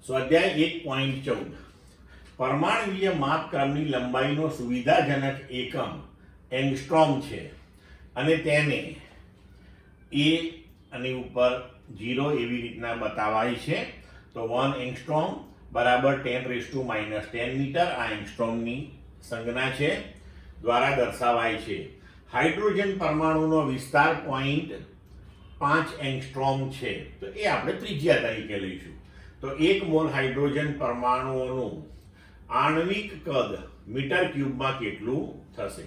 સ્વાધ્યાય 1.14 પરમાણ્વીય માપક્રમની લંબાઈનો સુવિધાજનક એકમ એંગસ્ટ્રોમ છે અને તેને એ અને ઉપર 0 એવી રીતના બતાવાય છે. તો 1 એંગસ્ટ્રોમ બરાબર 10⁻⁻10 મીટર આ એંગસ્ટ્રોમની સંજ્ઞા છે દ્વારા દર્શાવાય છે. હાઇડ્રોજન પરમાણુનો વિસ્તાર 0.5 એંગસ્ટ્રોમ છે તો એ આપણે ત્રિજ્યા તરીકે લઈશું. તો 1 મોલ હાઇડ્રોજન પરમાણુઓનું આણ્વિક કદ મીટર ક્યુબમાં કેટલું થશે?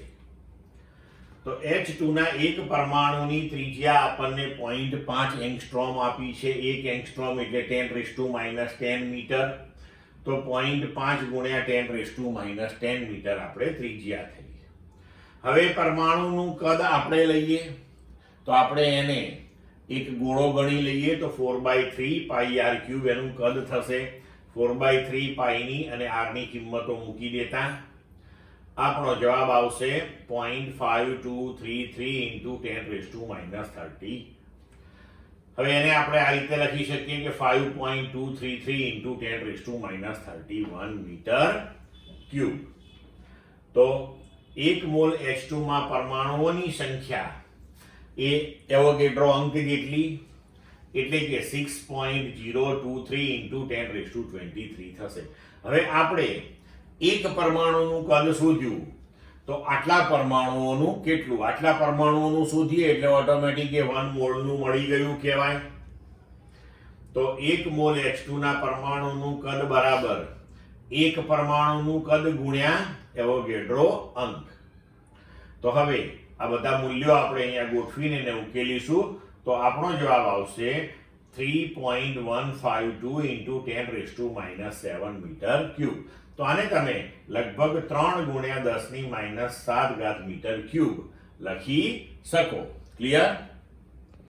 તો H2 ના એક પરમાણુની ત્રિજ્યા આપણને 0.5 એંગસ્ટ્રોમ આપી છે. 1 એંગસ્ટ્રોમ એટલે 10⁻⁻10 મીટર. તો 0.5 ગુણ્યા 10⁻⁻10 મીટર આપણે ત્રિજ્યા થઈ. હવે પરમાણુનું કદ આપણે લઈએ તો આપણે એને એક ગોળો ગણી લઈએ તો 4/3 પાઈ r³ એનું કદ થશે. 4/3 પાઈની અને r ની કિંમતો મૂકી દેતા આપણો જવાબ આવશે 0.5233 × 10⁻⁻30. હવે એને આપણે આ રીતે લખી શકીએ કે 5.233 × 10⁻⁻31 મીટર ક્યુબ. તો 1 મોલ H2 માં પરમાણુઓની સંખ્યા એ એવોગેડ્રો અંક જેટલી એટલે કે 6.023 × 10⁻23 થશે. હવે આપણે એક પરમાણુનું કદ શોધ્યું તો આટલા પરમાણુઓનું કેટલું? આટલા પરમાણુઓનું શોધીએ એટલે ઓટોમેટિક 1 મોલનું મળી ગયું કહેવાય. તો 1 મોલ H2 ના પરમાણુનું કદ બરાબર એક પરમાણુનું કદ ગુણ્યા એવોગેડ્રો અંક. તો હવે આ બધા મૂલ્યો આપણે અહીંયા ગોઠવીને એને ઉકેલીશું તો આપણો જવાબ આવશે 3.152 × 10⁻⁻7 મીટર ક્યુબ. તો આને તમે લગભગ 3 × 10⁻⁷ મીટર ક્યુબ લખી શકો. ક્લિયર?